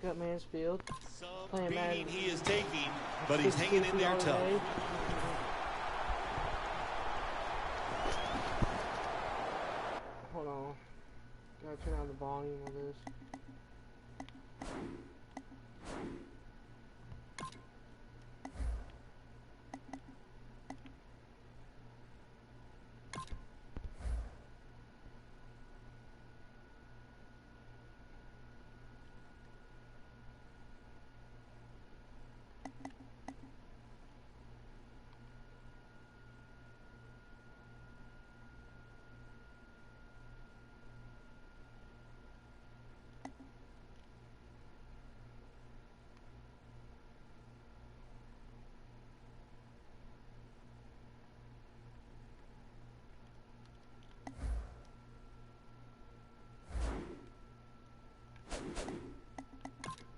Got Mansfield. Some beating he is taking, but he's hanging in there tough. Hold on. Gotta turn down the volume of this.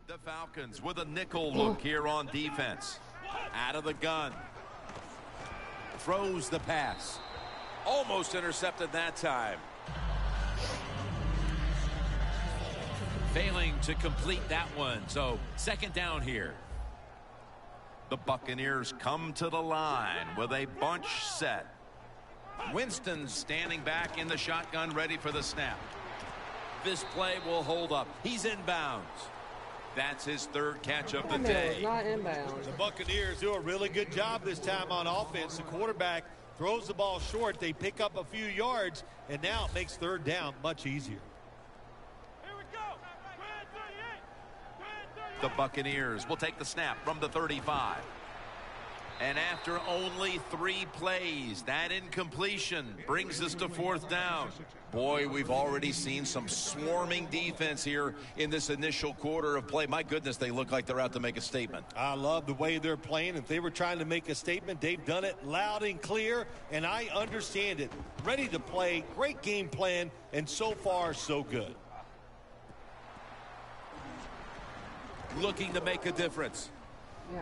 The Falcons with a nickel look here on defense. Out of the gun. Throws the pass. Almost intercepted that time. Failing to complete that one. So second down here. The Buccaneers come to the line with a bunch set. Winston standing back in the shotgun, ready for the snap. This play will hold up. He's inbounds. That's his third catch of the day. Not inbounds. The Buccaneers do a really good job this time on offense. The quarterback throws the ball short. They pick up a few yards, and now it makes third down much easier. Here we go. The Buccaneers will take the snap from the 35. And after only 3 plays, that incompletion brings us to fourth down. Boy, we've already seen some swarming defense here in this initial quarter of play. My goodness, they look like they're out to make a statement. I love the way they're playing. If they were trying to make a statement, they've done it loud and clear, and I understand it. Ready to play, great game plan, and so far, so good. Looking to make a difference. Yeah.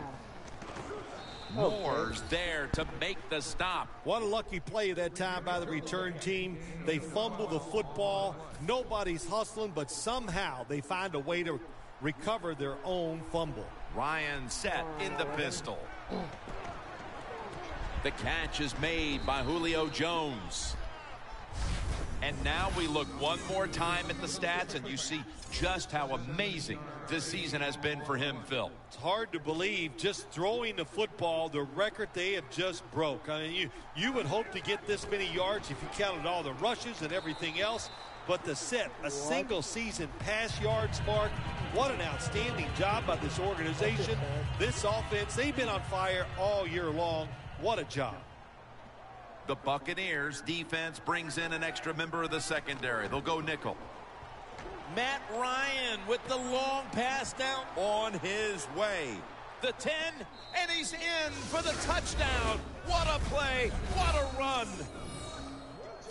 Moore's there to make the stop. What a lucky play that time by the return team. They fumble the football. Nobody's hustling, but somehow they find a way to recover their own fumble. Ryan set in the pistol. The catch is made by Julio Jones. And now we look one more time at the stats, and you see just how amazing this season has been for him, Phil. It's hard to believe, just throwing the football, the record they have just broke. I mean, you would hope to get this many yards if you counted all the rushes and everything else. But to set a single season pass yards mark, what an outstanding job by this organization. This offense, they've been on fire all year long. What a job. The Buccaneers defense brings in an extra member of the secondary. They'll go nickel. Matt Ryan with the long pass down on his way. The 10, and he's in for the touchdown. What a play. What a run.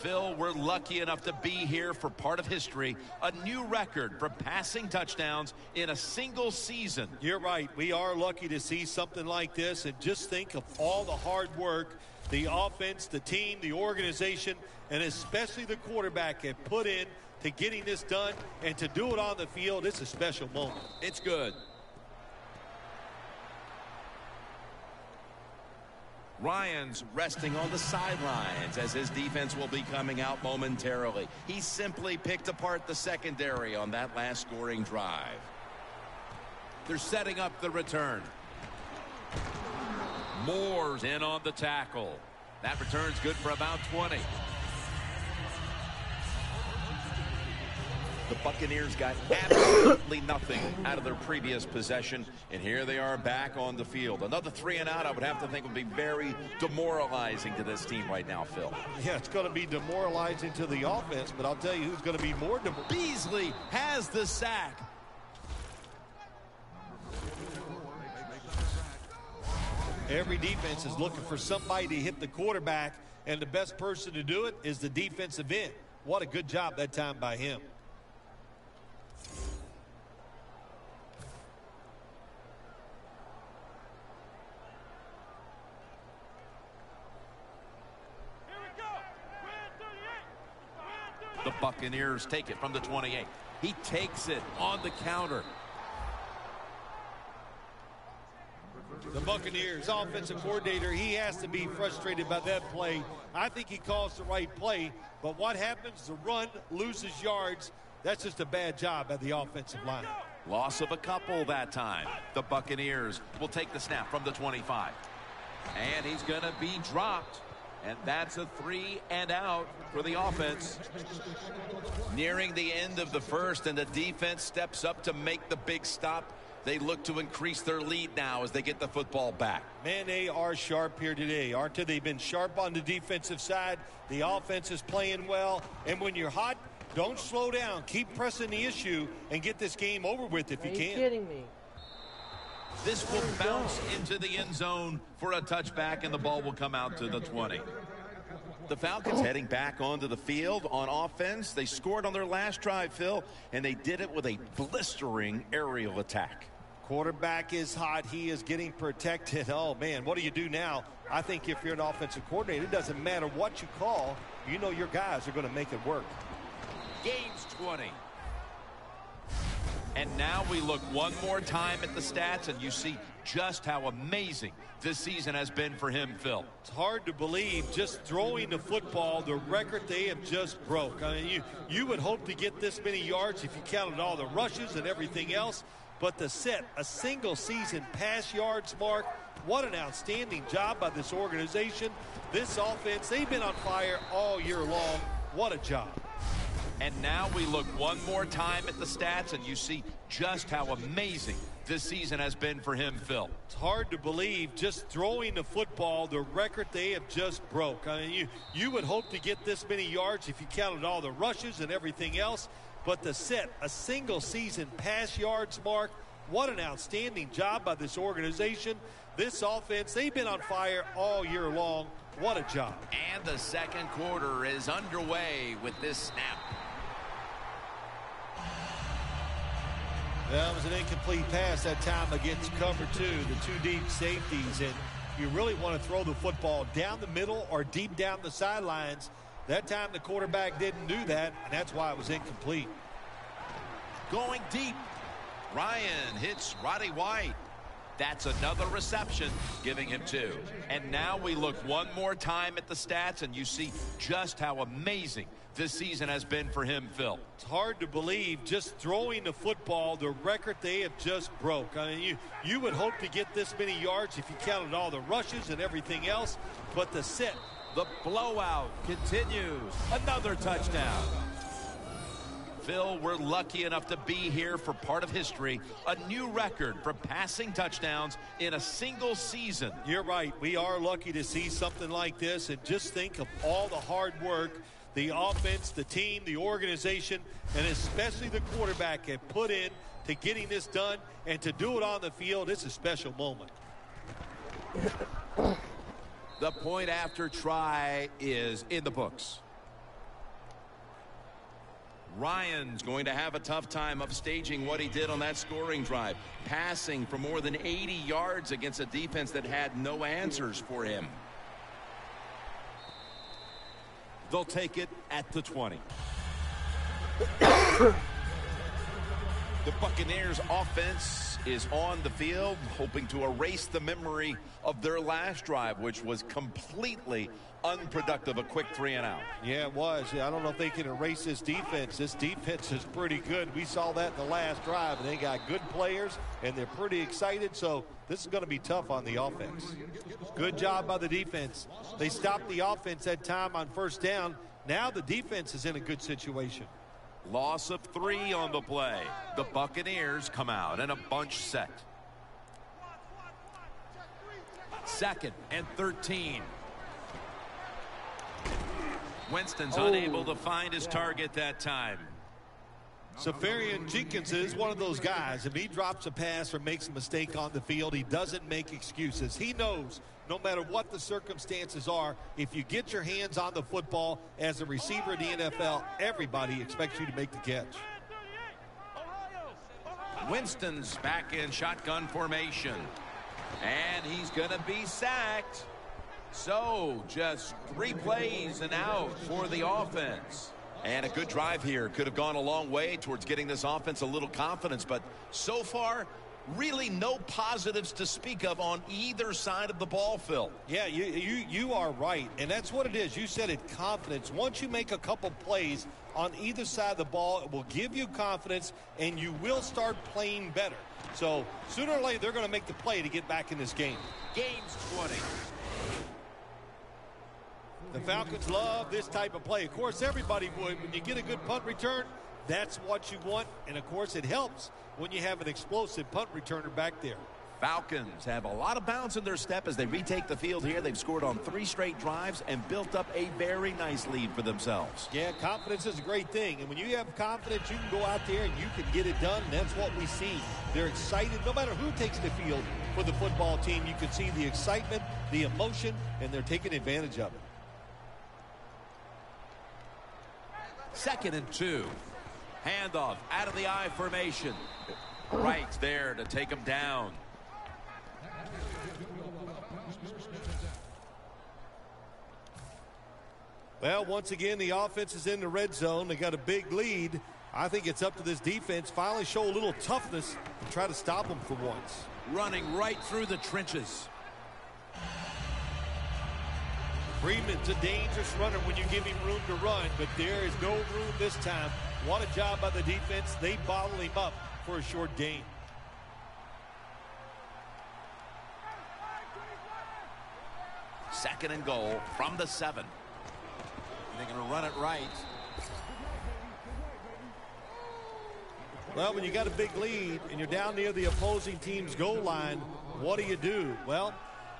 Phil, we're lucky enough to be here for part of history. A new record for passing touchdowns in a single season. You're right. We are lucky to see something like this. And just think of all the hard work the offense, the team, the organization, and especially the quarterback have put in to getting this done, and to do it on the field. It's a special moment. It's good. Ryan's resting on the sidelines as his defense will be coming out momentarily. He simply picked apart the secondary on that last scoring drive. They're setting up the return. Moore's in on the tackle. That return's good for about 20. The Buccaneers got absolutely nothing out of their previous possession, and here they are back on the field. Another 3 and out, I would have to think, would be very demoralizing to this team right now, Phil. Yeah, it's going to be demoralizing to the offense, but I'll tell you who's going to be more demoralizing. Beasley has the sack. Every defense is looking for somebody to hit the quarterback, and the best person to do it is the defensive end. What a good job that time by him. The Buccaneers take it from the 28. He takes it on the counter. Buccaneers offensive coordinator, he has to be frustrated by that play. I think he calls the right play, but what happens? The run loses yards. That's just a bad job by the offensive line. Loss of a couple that time. The Buccaneers will take the snap from the 25. And he's going to be dropped. And that's a 3 and out for the offense. Nearing the end of the first, and the defense steps up to make the big stop. They look to increase their lead now as they get the football back. Man, they are sharp here today, aren't they? They've been sharp on the defensive side. The offense is playing well. And when you're hot, don't slow down. Keep pressing the issue and get this game over with if you can. Are you kidding me? This will bounce into the end zone for a touchback, and the ball will come out to the 20. The Falcons heading back onto the field on offense. They scored on their last drive, Phil, and they did it with a blistering aerial attack. Quarterback is hot. He is getting protected. Oh, man, what do you do now? I think if you're an offensive coordinator, it doesn't matter what you call. You know your guys are going to make it work. Gains 20. And now we look one more time at the stats, and you see just how amazing this season has been for him, Phil. It's hard to believe, just throwing the football, the record they have just broke. I mean, you would hope to get this many yards if you counted all the rushes and everything else, but to set a single season pass yards mark, what an outstanding job by this organization. This offense, they've been on fire all year long. What a job. And now we look one more time at the stats, and you see just how amazing this season has been for him, Phil. It's hard to believe, just throwing the football, the record they have just broke. I mean, you would hope to get this many yards if you counted all the rushes and everything else, but to set a single season pass yards mark, what an outstanding job by this organization. This offense, they've been on fire all year long. What a job. And the second quarter is underway with this snap. That was an incomplete pass that time against cover two, the two deep safeties. And you really want to throw the football down the middle or deep down the sidelines. That time the quarterback didn't do that, and that's why it was incomplete. Going deep. Ryan hits Roddy White. That's another reception, giving him 2. And now we look one more time at the stats, and you see just how amazing this season has been for him, Phil. It's hard to believe, just throwing the football, the record they have just broke. I mean, you would hope to get this many yards if you counted all the rushes and everything else, but to set. The blowout continues. Another touchdown. Phil, we're lucky enough to be here for part of history, a new record for passing touchdowns in a single season. You're right. We are lucky to see something like this, and just think of all the hard work the offense, the team, the organization, and especially the quarterback have put in to getting this done, and to do it on the field, it's a special moment. The point after try is in the books. Ryan's going to have a tough time upstaging what he did on that scoring drive, passing for more than 80 yards against a defense that had no answers for him. They'll take it at the 20. The Buccaneers offense is on the field, hoping to erase the memory of their last drive, which was completely unproductive, a quick 3 and out. Yeah, it was. I don't know if they can erase this defense. This defense is pretty good. We saw that in the last drive, and they got good players, and they're pretty excited, so this is going to be tough on the offense. Good job by the defense. They stopped the offense that time on first down. Now the defense is in a good situation. Loss of 3 on the play. The Buccaneers come out in a bunch set. 2nd and 13. Winston's unable to find his target that time. Safarian Jenkins is one of those guys. If he drops a pass or makes a mistake on the field, he doesn't make excuses. He knows no matter what the circumstances are, if you get your hands on the football as a receiver in the NFL, everybody expects you to make the catch. Winston's back in shotgun formation. And he's going to be sacked. So just 3 plays and out for the offense. And a good drive here could have gone a long way towards getting this offense a little confidence, but so far Really no positives to speak of on either side of the ball, Phil. Yeah, you are right, and that's what it is. You said it, confidence. Once you make a couple plays on either side of the ball, it will give you confidence, and you will start playing better. So sooner or later, they're going to make the play to get back in this game. Game's 20. The Falcons love this type of play. Of course, everybody would. When you get a good punt return, that's what you want. And, of course, it helps when you have an explosive punt returner back there. Falcons have a lot of bounce in their step as they retake the field here. They've scored on 3 straight drives and built up a very nice lead for themselves. Yeah, confidence is a great thing. And when you have confidence, you can go out there and you can get it done. And that's what we see. They're excited. No matter who takes the field for the football team, you can see the excitement, the emotion, and they're taking advantage of it. 2nd and 2. Handoff out of the I formation. Right there to take him down. Well, once again, the offense is in the red zone. They got a big lead. I think it's up to this defense. Finally show a little toughness and try to stop them for once. Running right through the trenches. Freeman's a dangerous runner when you give him room to run, but there is no room this time. What a job by the defense. They bottle him up for a short gain. Second and goal from the 7. They're going to run it right. Well, when you got a big lead and you're down near the opposing team's goal line, what do? Well,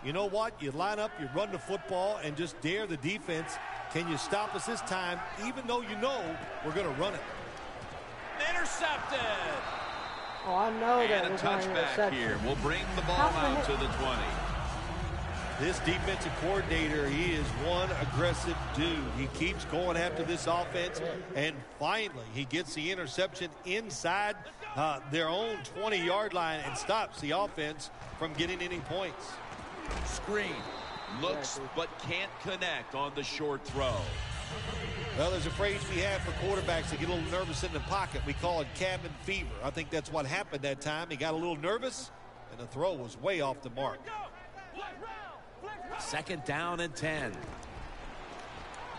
you know what? You line up, you run the football, and just dare the defense. Can you stop us this time, even though you know we're going to run it? Intercepted. Oh, I know that. And a touchback here will bring the ball out to the 20. This defensive coordinator, he is one aggressive dude. He keeps going after this offense, and finally he gets the interception inside their own 20-yard line and stops the offense from getting any points. Screen. Looks but can't connect on the short throw. Well, there's a phrase we have for quarterbacks that get a little nervous in the pocket. We call it cabin fever. I think that's what happened that time. He got a little nervous, and the throw was way off the mark. 2nd down and 10.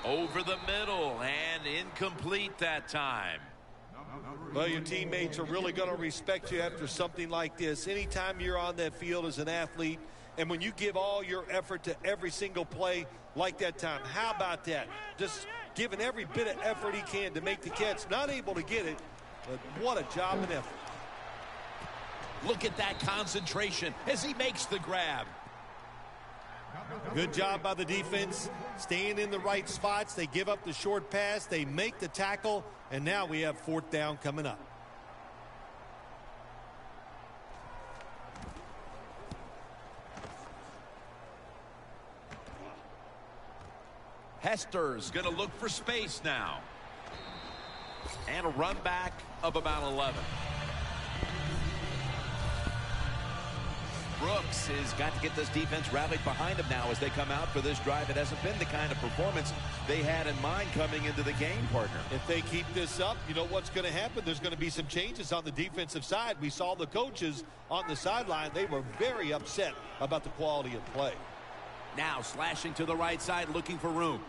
Over the middle and incomplete that time. Well, your teammates are really going to respect you after something like this. Anytime you're on that field as an athlete, and when you give all your effort to every single play like that time, how about that? Just giving every bit of effort he can to make the catch. Not able to get it, but what a job and effort. Look at that concentration as he makes the grab. Good job by the defense, staying in the right spots. They give up the short pass, they make the tackle, and now we have 4th down coming up. Hester's going to look for space now. And a run back of about 11. Brooks has got to get this defense rallied behind him now as they come out for this drive. It hasn't been the kind of performance they had in mind coming into the game, partner. If they keep this up, you know what's going to happen. There's going to be some changes on the defensive side. We saw the coaches on the sideline. They were very upset about the quality of play. Now slashing to the right side, looking for room.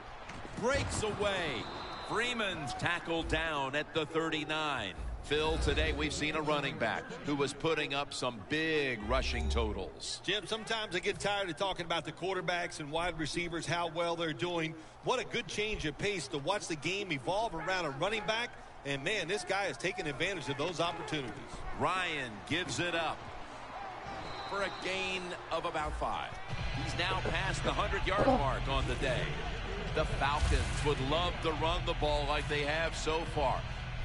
Breaks away. Freeman's tackled down at the 39. Phil, today we've seen a running back who was putting up some big rushing totals. Jim, sometimes I get tired of talking about the quarterbacks and wide receivers, how well they're doing. What a good change of pace to watch the game evolve around a running back. And, man, this guy is taking advantage of those opportunities. Ryan gives it up for a gain of about 5. He's now past the 100-yard mark on the day. The Falcons would love to run the ball like they have so far.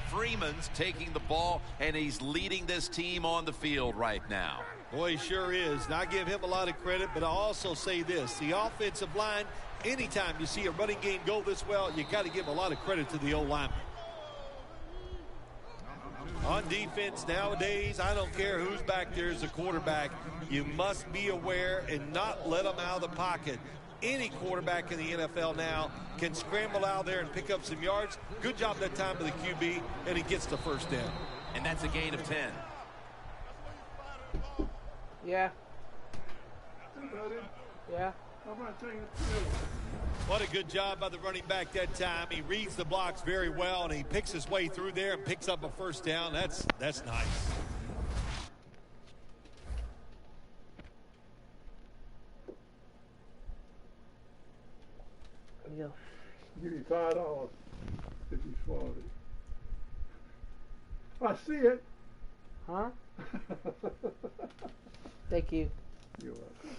Freeman's taking the ball, and he's leading this team on the field right now. Boy, he sure is. And I give him a lot of credit, but I also say this. The offensive line, anytime you see a running game go this well, you got to give a lot of credit to the O-lineman. On defense nowadays, I don't care who's back there as a quarterback. You must be aware and not let them out of the pocket. Any quarterback in the NFL now can scramble out there and pick up some yards. Good job that time by the QB, and he gets the 1st down. And that's a gain of 10. Yeah. Buddy, Yeah. how about taking it through? What a good job by the running back that time. He reads the blocks very well, and he picks his way through there and picks up a first down. That's nice. Yeah. Give you $5 if you swallow it. I see it. Huh? Thank you. You're welcome.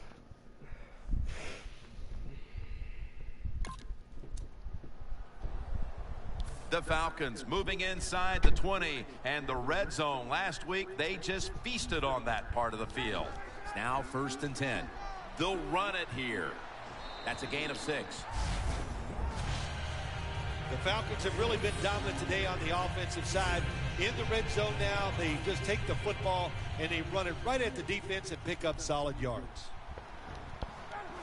The Falcons moving inside the 20 and the red zone. Last week, they just feasted on that part of the field. It's now 1st and 10. They'll run it here. That's a gain of 6. The Falcons have really been dominant today on the offensive side. In the red zone now, they just take the football and they run it right at the defense and pick up solid yards.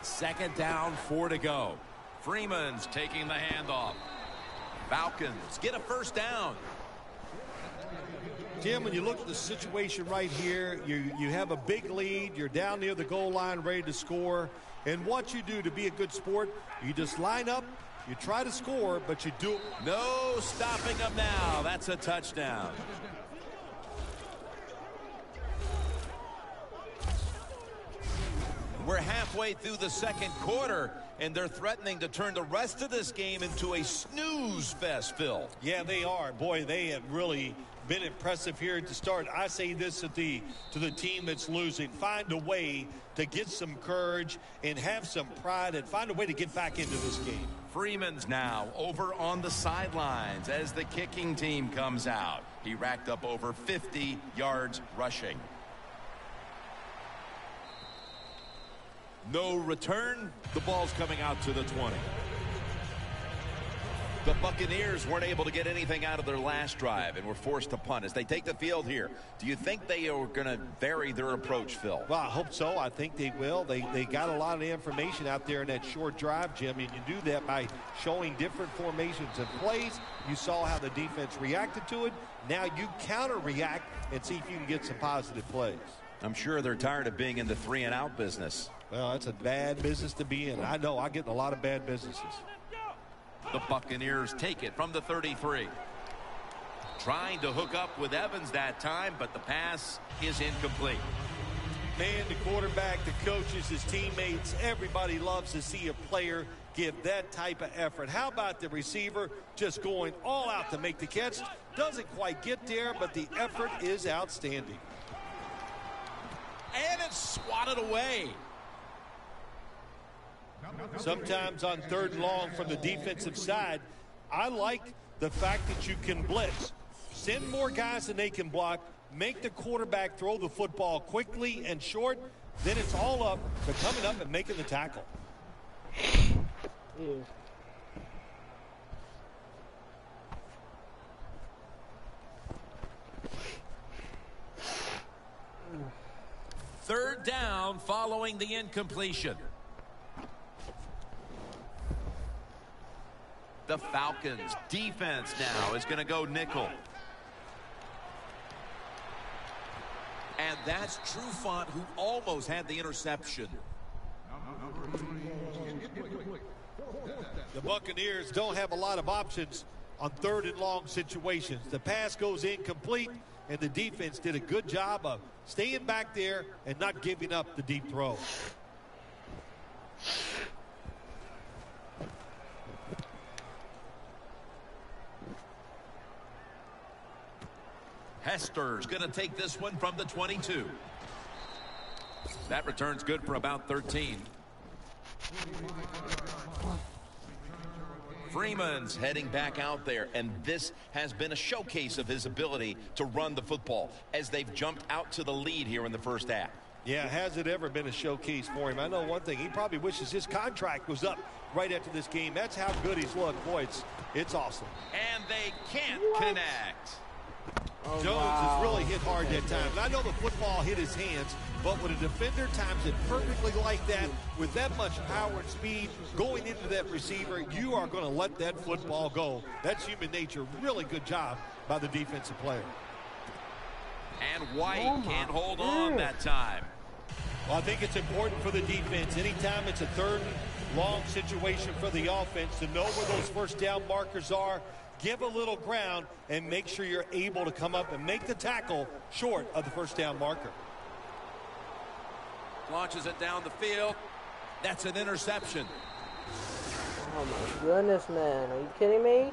2nd down, 4 to go. Freeman's taking the handoff. Falcons get a first down. Jim, when you look at the situation right here, you have a big lead. You're down near the goal line ready to score. And what you do to be a good sport, you just line up, you try to score, but you do. No stopping them now. That's a touchdown. We're halfway through the 2nd quarter, and they're threatening to turn the rest of this game into a snooze fest, Phil. Yeah, they are. Boy, they have really been impressive here at the start. I say this to the team that's losing. Find a way to get some courage and have some pride and find a way to get back into this game. Freeman's now over on the sidelines as the kicking team comes out. He racked up over 50 yards rushing. No return. The ball's coming out to the 20. The Buccaneers weren't able to get anything out of their last drive and were forced to punt as they take the field here. Do you think they are going to vary their approach, Phil? Well, I hope so. I think they will. They got a lot of information out there in that short drive, Jim, and you do that by showing different formations and plays. You saw how the defense reacted to it. Now you counter-react and see if you can get some positive plays. I'm sure they're tired of being in the 3-and-out business. Well, that's a bad business to be in. I know I get in a lot of bad businesses. The Buccaneers take it from the 33. Trying to hook up with Evans that time, but the pass is incomplete. Man, the quarterback, the coaches, his teammates, everybody loves to see a player give that type of effort. How about the receiver just going all out to make the catch? Doesn't quite get there, but the effort is outstanding. And it's swatted away. Sometimes on 3rd and long from the defensive side, I like the fact that you can blitz. Send more guys than they can block. Make the quarterback throw the football quickly and short. Then it's all up to coming up and making the tackle. Yeah. Third down following the incompletion. The Falcons defense now is going to go nickel. And that's Trufant, who almost had the interception. The Buccaneers don't have a lot of options on 3rd and long situations. The pass goes incomplete, and the defense did a good job of staying back there and not giving up the deep throw. Hester's going to take this one from the 22. That return's good for about 13. Freeman's heading back out there, and this has been a showcase of his ability to run the football as they've jumped out to the lead here in the first half. Yeah, has it ever been a showcase for him? I know one thing. He probably wishes his contract was up right after this game. That's how good he's looked. Boy, it's awesome. And they can't connect. Oh, Jones wow. has really hit hard that time. And I know the football hit his hands, but when a defender times it perfectly like that, with that much power and speed going into that receiver, you are going to let that football go. That's human nature. Really good job by the defensive player. And White can't hold on that time. Well, I think it's important for the defense. Anytime it's a third and long situation for the offense to know where those first down markers are, give a little ground, and make sure you're able to come up and make the tackle short of the first down marker. Launches it down the field. That's an interception. Oh my goodness, man. Are you kidding me?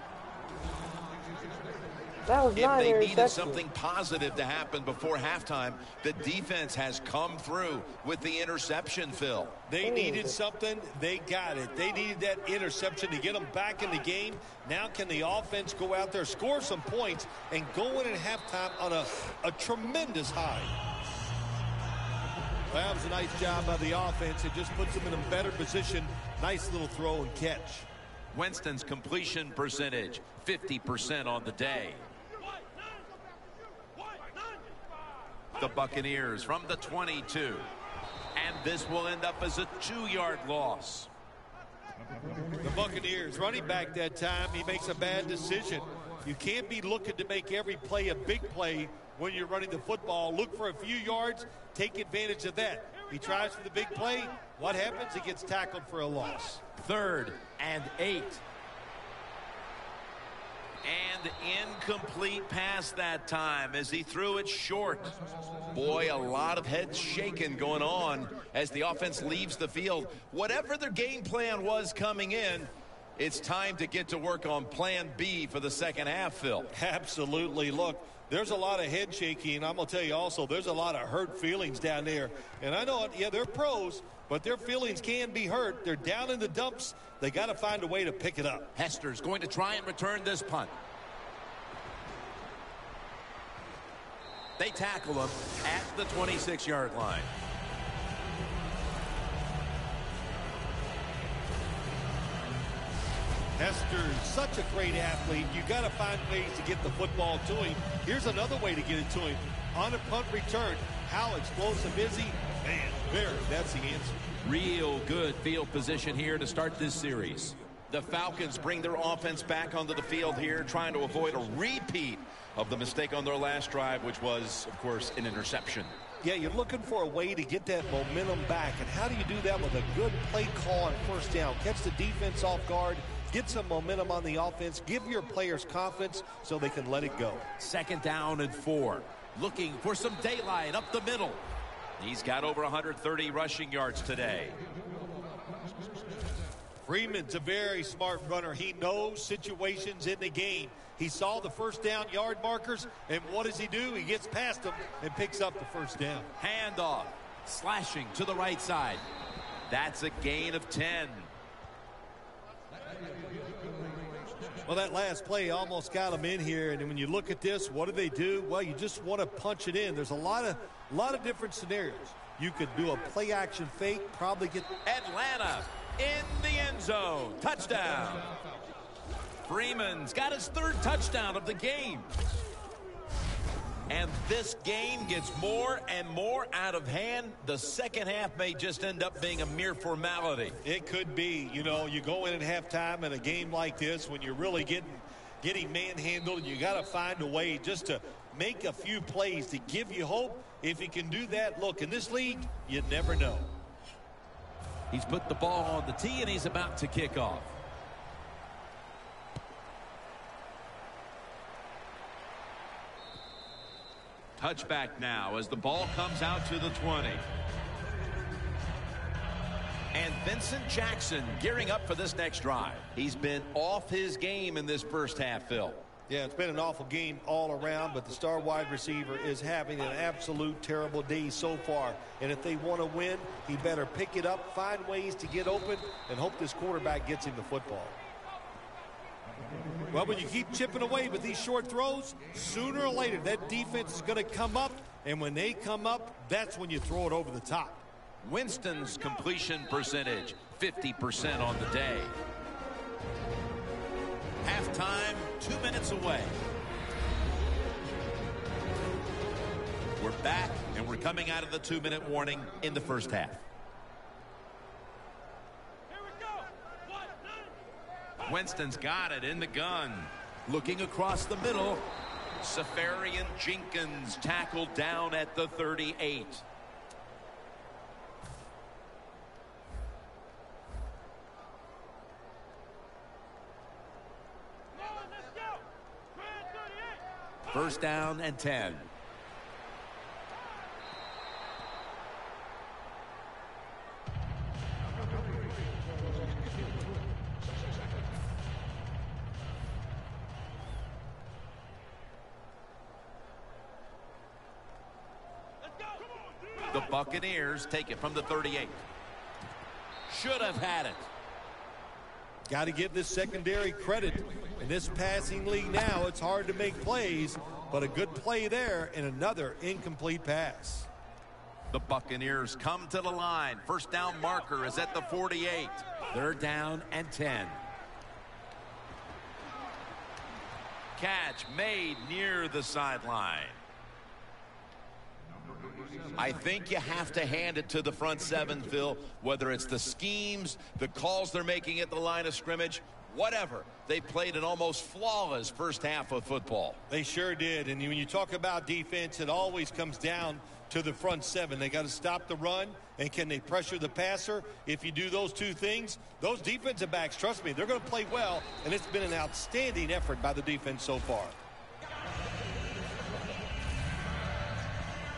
That was not an If they interception. needed something positive to happen before halftime, the defense has come through with the interception, Phil. They needed something. They got it. They needed that interception to get them back in the game. Now can the offense go out there, score some points, and go in at halftime on a tremendous high? Well, that was a nice job by the offense. It just puts them in a better position. Nice little throw and catch. Winston's completion percentage, 50% on the day. The Buccaneers from the 22. And this will end up as a 2-yard loss. The Buccaneers running back that time, he makes a bad decision. You can't be looking to make every play a big play when you're running the football. Look for a few yards, take advantage of that. He tries for the big play. What happens? He gets tackled for a loss. 3rd and 8. And incomplete pass that time as he threw it short. Boy, a lot of heads shaking going on as the offense leaves the field. Whatever their game plan was coming in, it's time to get to work on plan B for the second half, Phil. Absolutely. Look, there's a lot of head shaking. I'm going to tell you also, there's a lot of hurt feelings down there. And I know, yeah, they're pros, but their feelings can be hurt. They're down in the dumps. They got to find a way to pick it up. Hester's going to try and return this punt. They tackle him at the 26-yard line. Hester's such a great athlete. You got to find ways to get the football to him. Here's another way to get it to him. On a punt return, how explosive is he? Man, that's the answer. Real good field position here to start this series. The Falcons bring their offense back onto the field here, trying to avoid a repeat of the mistake on their last drive, which was, of course, an interception. Yeah, you're looking for a way to get that momentum back. And how do you do that with a good play call on first down? Catch the defense off guard, get some momentum on the offense, give your players confidence so they can let it go. 2nd down and 4. Looking for some daylight up the middle. He's got over 130 rushing yards today. Freeman's a very smart runner. He knows situations in the game. He saw the first down yard markers, and what does he do? He gets past them and picks up the first down. Handoff, slashing to the right side. That's a gain of 10. Well, that last play almost got him in here, and when you look at this, what do? Well, you just want to punch it in. There's a lot of different scenarios. You could do a play action fake, probably get Atlanta in the end zone. Touchdown. Freeman's got his 3rd touchdown of the game. And this game gets more and more out of hand. The second half may just end up being a mere formality. It could be. You know, you go in at halftime in a game like this when you're really getting manhandled, and you got to find a way just to make a few plays to give you hope. If you can do that, look, in this league, you never know. He's put the ball on the tee, and he's about to kick off. Touchback now as the ball comes out to the 20. And Vincent Jackson gearing up for this next drive. He's been off his game in this first half, Phil. Yeah, it's been an awful game all around, but the star wide receiver is having an absolute terrible day so far. And if they want to win, he better pick it up, find ways to get open, and hope this quarterback gets him the football. Well, when you keep chipping away with these short throws, sooner or later that defense is going to come up, and when they come up, that's when you throw it over the top. Winston's completion percentage, 50% on the day. Halftime, 2 minutes away. We're back, and we're coming out of the 2-minute warning in the first half. Winston's got it in the gun. Looking across the middle. Safarian Jenkins tackled down at the 38. First down and 10. The Buccaneers take it from the 38. Should have had it. Got to give this secondary credit. In this passing league now, it's hard to make plays, but a good play there and another incomplete pass. The Buccaneers come to the line. First down marker is at the 48. Third down and 10. Catch made near the sideline. I think you have to hand it to the front seven, Phil, whether it's the schemes, the calls they're making at the line of scrimmage, whatever. They played an almost flawless first half of football. They sure did. And when you talk about defense, it always comes down to the front seven. They got to stop the run, and can they pressure the passer? If you do those two things, those defensive backs, trust me, they're going to play well, and it's been an outstanding effort by the defense so far.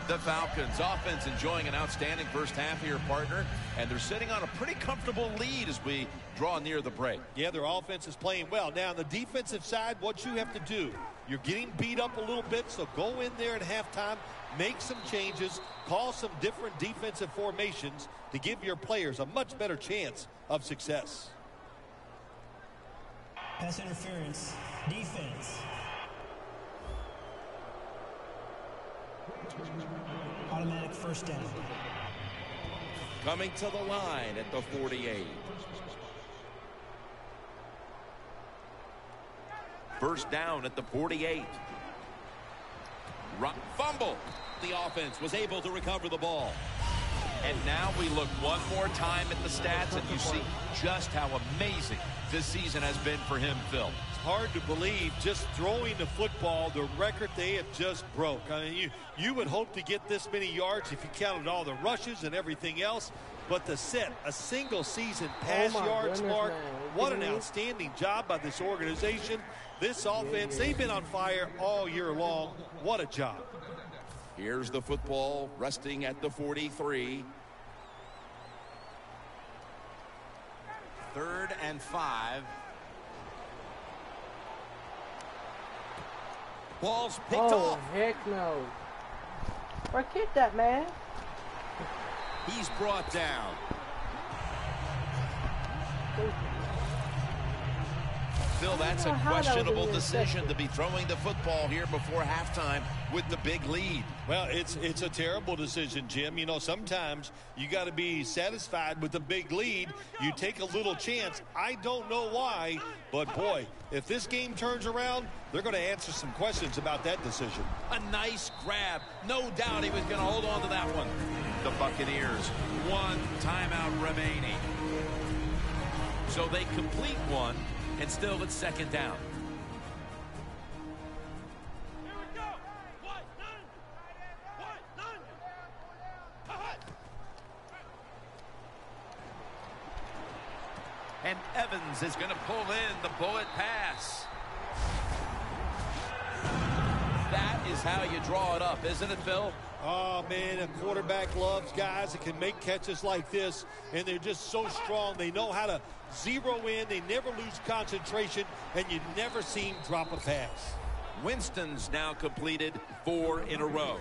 The Falcons offense enjoying an outstanding first half here, partner, and they're sitting on a pretty comfortable lead as we draw near the break. Yeah, their offense is playing well. Now, on the defensive side, what you have to do, you're getting beat up a little bit, so go in there at halftime, make some changes, call some different defensive formations to give your players a much better chance of success. Pass interference, defense. Automatic first down. Coming to the line at the 48. First down at the 48. Fumble. The offense was able to recover the ball. And now we look one more time at the stats, and you see just how amazing this season has been for him, Phil. It's hard to believe, just throwing the football, the record they have just broke. I mean, you would hope to get this many yards if you counted all the rushes and everything else. But to set a single season pass yards mark, what an outstanding job by this organization. This offense, they've been on fire all year long. What a job. Here's the football resting at the 43. Third and 5. Ball's picked off. Heck no. Or kick that, man. He's brought down. Phil, that's a questionable decision to be throwing the football here before halftime with the big lead. Well, it's a terrible decision, Jim. You know, sometimes you got to be satisfied with the big lead. You take a little chance. I don't know why, but boy, if this game turns around, they're going to answer some questions about that decision. A nice grab. No doubt he was going to hold on to that one. The Buccaneers, one timeout remaining. So they complete one, and still it's second down. Here we go. What? None. What? None. And Evans is going to pull in the bullet pass. That is how you draw it up, isn't it, Phil? Oh, man, a quarterback loves guys that can make catches like this, and they're just so strong. They know how to zero in. They never lose concentration, and you never see him drop a pass. Winston's now completed 4 in a row.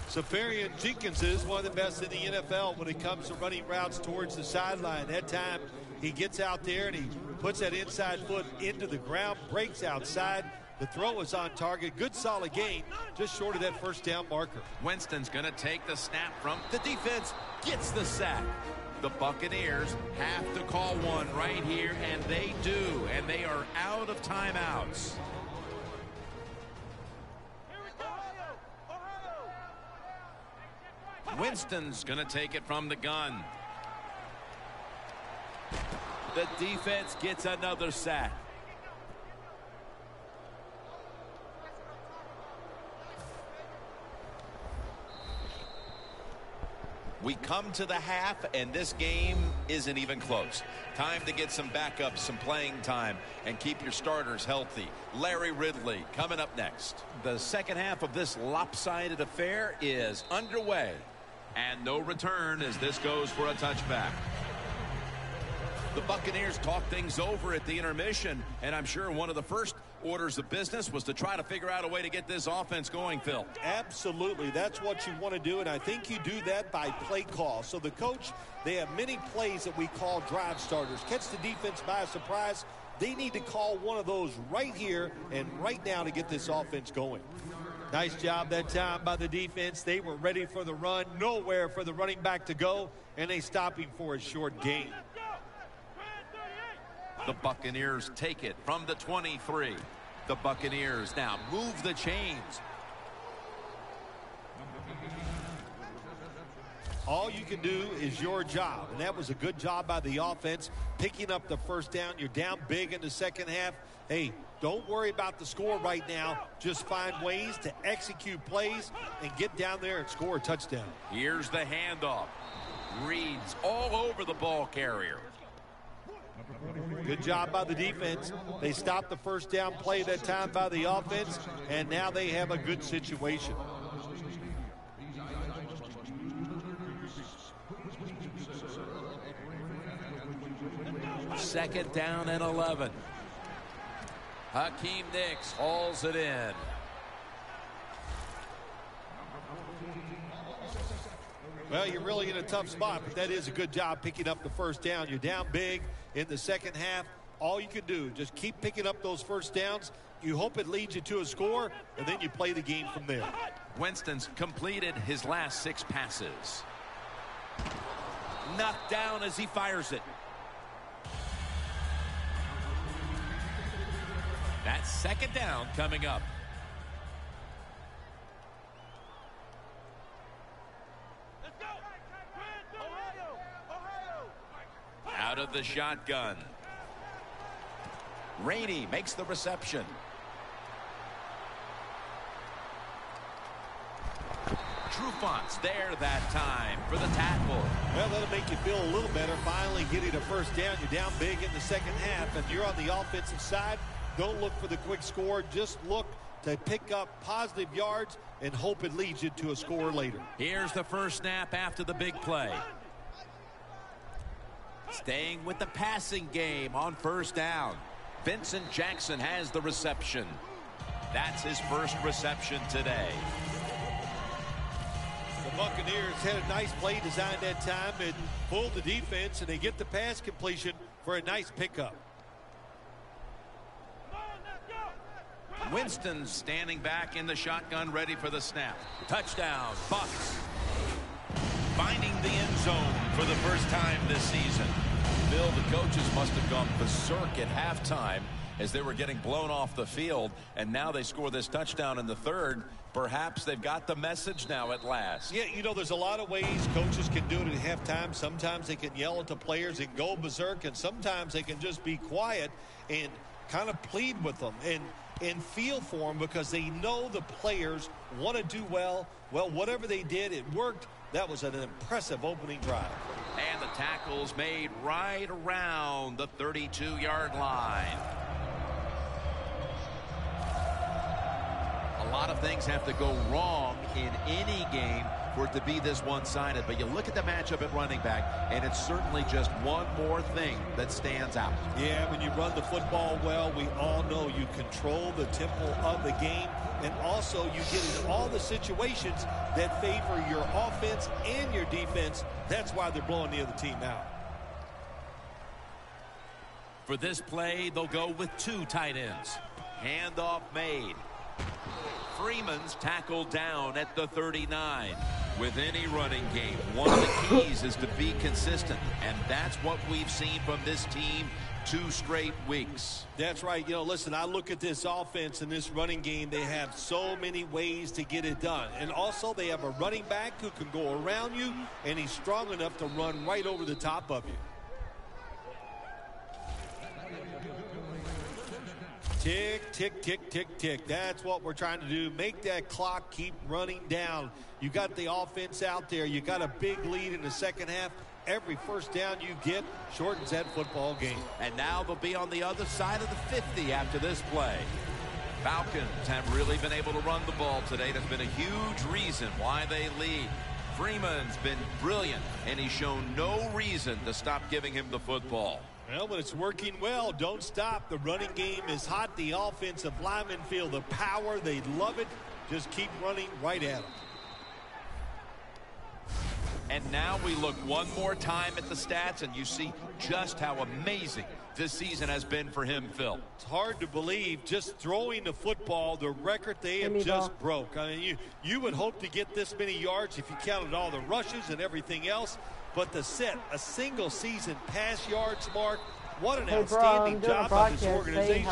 Safarian Jenkins is one of the best in the NFL when it comes to running routes towards the sideline. That time, he gets out there, and he puts that inside foot into the ground, breaks outside. The throw is on target. Good solid gain, just short of that first down marker. Winston's going to take the snap from the defense, gets the sack. The Buccaneers have to call one right here, and they do, and they are out of timeouts. Winston's going to take it from the gun. The defense gets another sack. We come to the half, and this game isn't even close. Time to get some backups, some playing time, and keep your starters healthy. Larry Ridley coming up next. The second half of this lopsided affair is underway. And no return as this goes for a touchback. The Buccaneers talk things over at the intermission, and I'm sure one of the first orders of business was to try to figure out a way to get this offense going, Phil. Absolutely. That's what you want to do, and I think you do that by play call. So the coach, they have many plays that we call drive starters. Catch the defense by surprise. They need to call one of those right here and right now to get this offense going. Nice job that time by the defense. They were ready for the run, nowhere for the running back to go, and they stop him for a short gain. The Buccaneers take it from the 23. The Buccaneers now move the chains. All you can do is your job, and that was a good job by the offense, picking up the first down. You're down big in the second half. Hey, don't worry about the score right now. Just find ways to execute plays and get down there and score a touchdown. Here's the handoff. Reads all over the ball carrier. Good job by the defense. They stopped the first down play that time by the offense, and now they have a good situation. Second down and 11. Hakeem Nicks hauls it in. Well, you're really in a tough spot, but that is a good job picking up the first down. You're down big in the second half. All you can do, just keep picking up those first downs. You hope it leads you to a score, and then you play the game from there. Winston's completed his last 6 passes. Knocked down as he fires it. That's second down coming up. Out of the shotgun. Rainey makes the reception. Trufant's there that time for the tackle. Well, that'll make you feel a little better. Finally getting a first down. You're down big in the second half, and you're on the offensive side. Don't look for the quick score. Just look to pick up positive yards and hope it leads you to a score later. Here's the first snap after the big play. Staying with the passing game on first down. Vincent Jackson has the reception. That's his first reception today. The Buccaneers had a nice play design that time and pulled the defense, and they get the pass completion for a nice pickup. Winston standing back in the shotgun, ready for the snap. Touchdown, Bucs. Finding the end zone for the first time this season. Bill, the coaches must have gone berserk at halftime as they were getting blown off the field, and now they score this touchdown in the third. Perhaps they've got the message now at last. Yeah, you know, there's a lot of ways coaches can do it at halftime. Sometimes they can yell at the players and go berserk, and sometimes they can just be quiet and kind of plead with them and feel for them because they know the players want to do well. Well, whatever they did, it worked. That was an impressive opening drive. And the tackle's made right around the 32-yard line. A lot of things have to go wrong in any game for it to be this one-sided. But you look at the matchup at running back, and it's certainly just one more thing that stands out. Yeah, when you run the football well, we all know you control the tempo of the game, and also you get in all the situations that favor your offense and your defense. That's why they're blowing the other team out. For this play, they'll go with 2 tight ends. Handoff made. Freeman's tackled down at the 39. With any running game, one of the keys is to be consistent, and that's what we've seen from this team 2 straight weeks. That's right. You know, listen, I look at this offense and this running game. They have so many ways to get it done. And also, they have a running back who can go around you, and he's strong enough to run right over the top of you. Tick, tick, tick, tick, tick. That's what we're trying to do. Make that clock keep running down. You got the offense out there. You got a big lead in the second half. Every first down you get shortens that football game. And now they'll be on the other side of the 50 after this play. Falcons have really been able to run the ball today. That's been a huge reason why they lead. Freeman's been brilliant, and he's shown no reason to stop giving him the football. Well, when it's working well, don't stop. The running game is hot. The offensive linemen feel the power. They love it. Just keep running right at them. And now we look one more time at the stats, and you see just how amazing this season has been for him, Phil. It's hard to believe, just throwing the football, the record they have just broke. I mean, you would hope to get this many yards if you counted all the rushes and everything else. But to set a single season pass yards mark, what an outstanding job by this organization.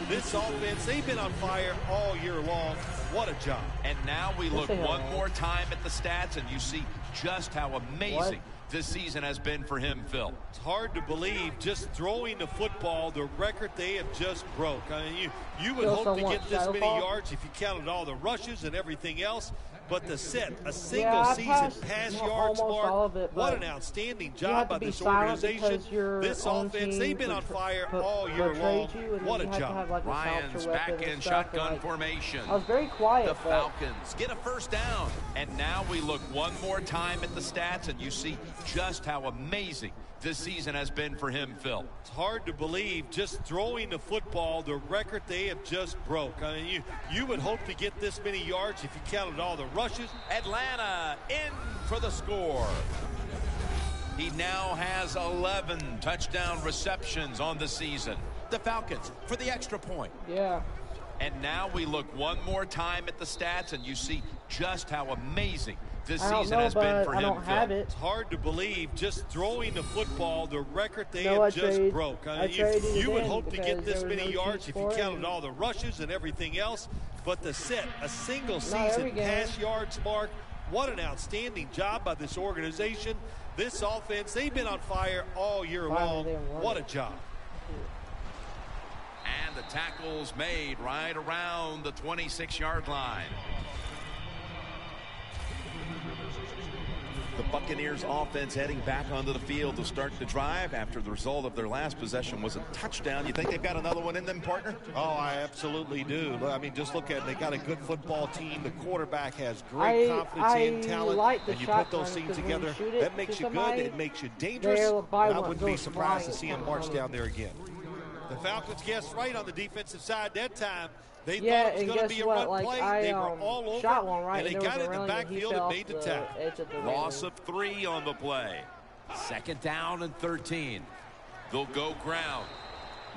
This offense, they've been on fire all year long. What a job. And now we look one more time at the stats, and you see just how amazing this season has been for him, Phil. It's hard to believe, just throwing the football, the record they have just broke. I mean, you would hope to get this many yards if you counted all the rushes and everything else. But to set a single season pass yards mark, what an outstanding job by this organization. This offense, they've been on fire all year long. What a job. Ryan's back in shotgun formation. I was very quiet. The Falcons get a first down. And now we look one more time at the stats, and you see just how amazing this season has been for him, Phil. It's hard to believe, just throwing the football, the record they have just broke. I mean, you would hope to get this many yards if you counted all the rushes. Atlanta in for the score. He now has 11 touchdown receptions on the season. The Falcons for the extra point. Yeah. And now we look one more time at the stats, and you see just how amazing this season has been for him, Phil. It's hard to believe, just throwing the football, the record they have just broke. I mean, you would hope to get this many yards if you counted all the rushes and everything else. But to set a single season pass yards mark, what an outstanding job by this organization. This offense, they've been on fire all year long. What a job. And the tackle's made right around the 26-yard line. The Buccaneers offense heading back onto the field to start the drive after the result of their last possession was a touchdown. You think they've got another one in them, partner? Oh, I absolutely do. I mean, just look at it. They got a good football team. The quarterback has great confidence and talent. And you put those teams together, that makes you good. It makes you dangerous. I wouldn't be surprised to see him march down there again. The Falcons guessed right on the defensive side that time. They thought it was going to be a run play. They were all over, shot one, right, and they got it in the backfield and made the tackle. Loss of 3 on the play. Second down and 13. They'll go ground.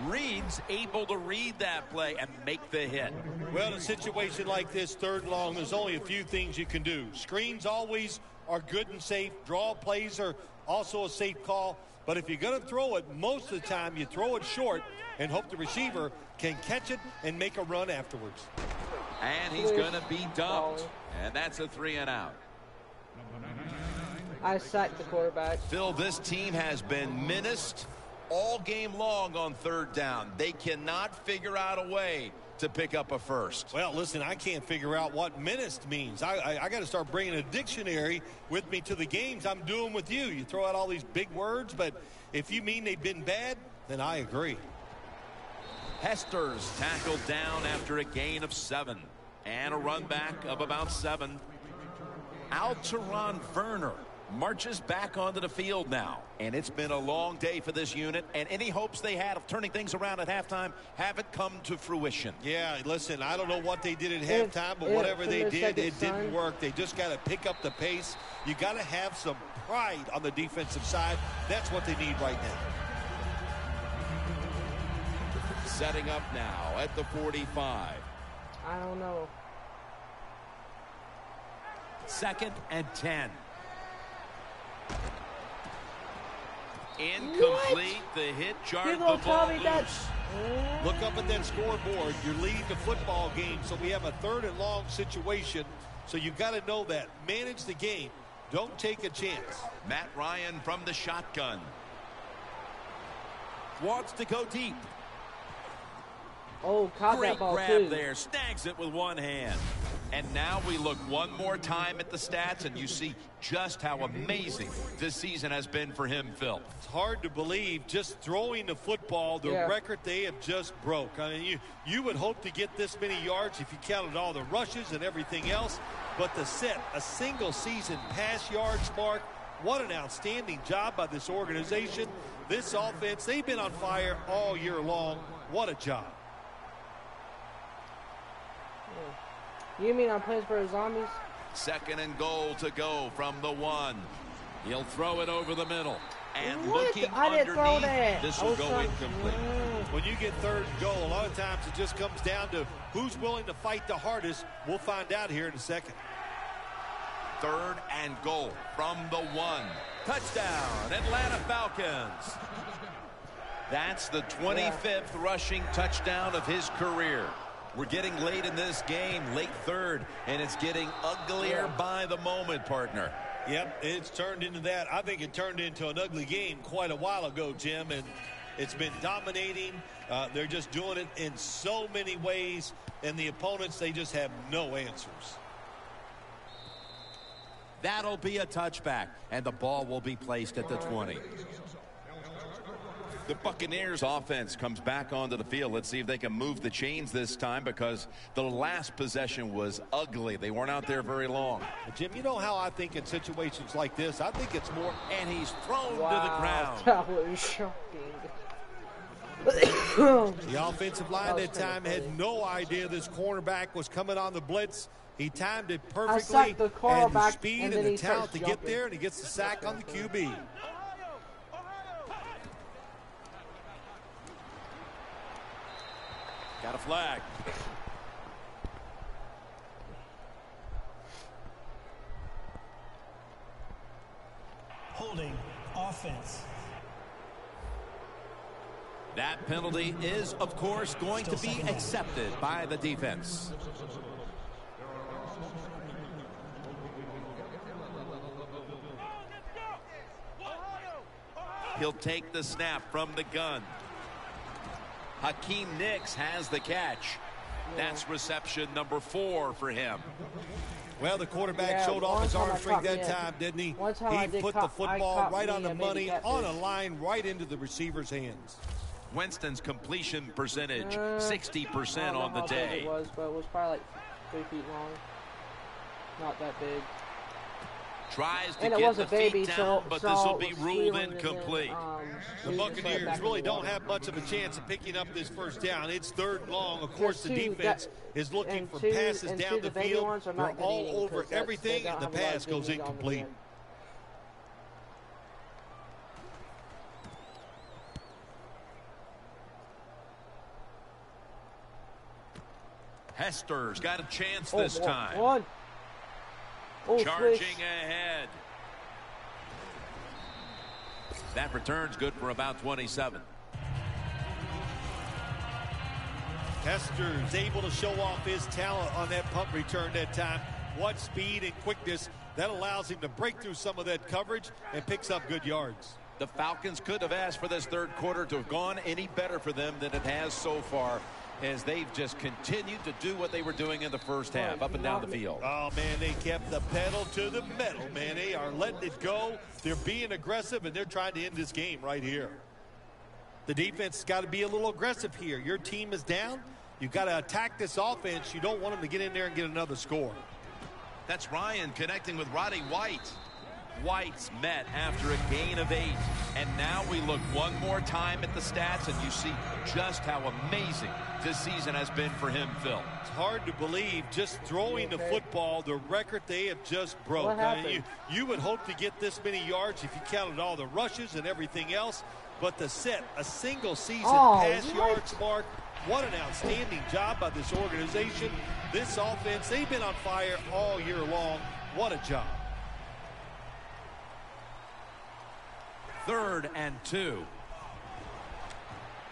Reed's able to read that play and make the hit. Well, in a situation like this, third and long, there's only a few things you can do. Screens always are good and safe. Draw plays are also a safe call. But if you're going to throw it, most of the time you throw it short and hope the receiver can catch it and make a run afterwards. And he's going to be dumped. And that's a 3 and out. I sacked the quarterback. Phil, this team has been menaced all game long on third down. They cannot figure out a way to pick up a first. Well, listen, I can't figure out what menaced means. I got to start bringing a dictionary with me to the games I'm doing with you. You throw out all these big words, but if you mean they've been bad, then I agree. Hester's tackled down after a gain of 7 and a run back of about 7. Alteron Werner marches back onto the field now. And it's been a long day for this unit, and any hopes they had of turning things around at halftime haven't come to fruition. Yeah, listen, I don't know what they did at halftime, but whatever they did, it didn't work. They just got to pick up the pace. You got to have some pride on the defensive side. That's what they need right now. Setting up now at the 45. I don't know. 2nd and 10. Incomplete. The hit jarred the ball loose. Look up at that scoreboard. You're leading the football game, so we have a 3rd and long situation. So you've got to know that. Manage the game. Don't take a chance. Matt Ryan from the shotgun. Wants to go deep. Oh, caught Great that ball grab too. there, snags it with one hand. And now we look one more time at the stats, and you see just how amazing this season has been for him, Phil. It's hard to believe, just throwing the football, the record they have just broke. I mean, you would hope to get this many yards if you counted all the rushes and everything else, but to set a single season pass yards mark, what an outstanding job by this organization. This offense, they've been on fire all year long. What a job. You mean I'm playing for the Zombies? 2nd and goal to go from the 1. He'll throw it over the middle. And What? looking I didn't throw underneath, that. this I will was go trying- incomplete. When you get 3rd and goal, a lot of times it just comes down to who's willing to fight the hardest. We'll find out here in a second. 3rd and goal from the 1. Touchdown, Atlanta Falcons. That's the 25th rushing touchdown of his career. We're getting late in this game, late 3rd, and it's getting uglier by the moment, partner. Yep, it's turned into that. I think it turned into an ugly game quite a while ago, Jim, and it's been dominating. They're just doing it in so many ways, and the opponents, they just have no answers. That'll be a touchback, and the ball will be placed at the 20. The Buccaneers offense comes back onto the field. Let's see if they can move the chains this time, because the last possession was ugly. They weren't out there very long. Jim, you know how I think in situations like this, I think it's more, And he's thrown to the Wow, ground. that was shocking. the offensive line That was that time kinda had funny. no idea this cornerback was coming on the blitz. He timed it I perfectly, sacked the and the quarterback, speed and and then the he starts talent to get jumping. there, and he gets the sack on the QB. Got a flag. Holding offense. That penalty is, of course, going to be accepted by the defense. He'll take the snap from the gun. Hakeem Nicks has the catch. That's reception number 4 for him. Well, the quarterback Yeah, showed off one his time arm I strength caught that me a- time, didn't he? one time I He did put caught- the I football caught right me on the a maybe money, catfish. on a line, right into the receiver's hands. Winston's completion percentage, I don't 60% know on the how big day. it was, but it was probably like 3 feet long. Not that big. Tries to And it get was the a baby, feet down, so but so this will it be was ruled squealing and then, incomplete. The we just put it Buccaneers back really in the don't water. have much of a chance of picking up this first down. It's 3rd and long. Of course, the Two, defense that- is looking and for two- passes and down two, the the baby field. ones are They're not good all eating over because that's- everything, they and the don't have a lot pass of goes good meat on the incomplete. end. Hester's got a chance this time. One. Oh, Charging swish. ahead. That return's good for about 27. Hester's able to show off his talent on that punt return that time. What speed and quickness that allows him to break through some of that coverage and picks up good yards. The Falcons could have asked for this 3rd quarter to have gone any better for them than it has so far, as they've just continued to do what they were doing in the first half, up and down the field. Oh, man, they kept the pedal to the metal, man. They are letting it go. They're being aggressive, and they're trying to end this game right here. The defense has got to be a little aggressive here. Your team is down. You've got to attack this offense. You don't want them to get in there and get another score. That's Ryan connecting with Roddy White. White's met after a gain of 8. And now we look one more time at the stats, and you see just how amazing this season has been for him, Phil. It's hard to believe, just throwing the football, the record they have just broke. What I mean, happened? you would hope to get this many yards if you counted all the rushes and everything else, but to set a single season pass what? yards mark, what an outstanding job by this organization. This offense, they've been on fire all year long. What a job. 3rd and 2.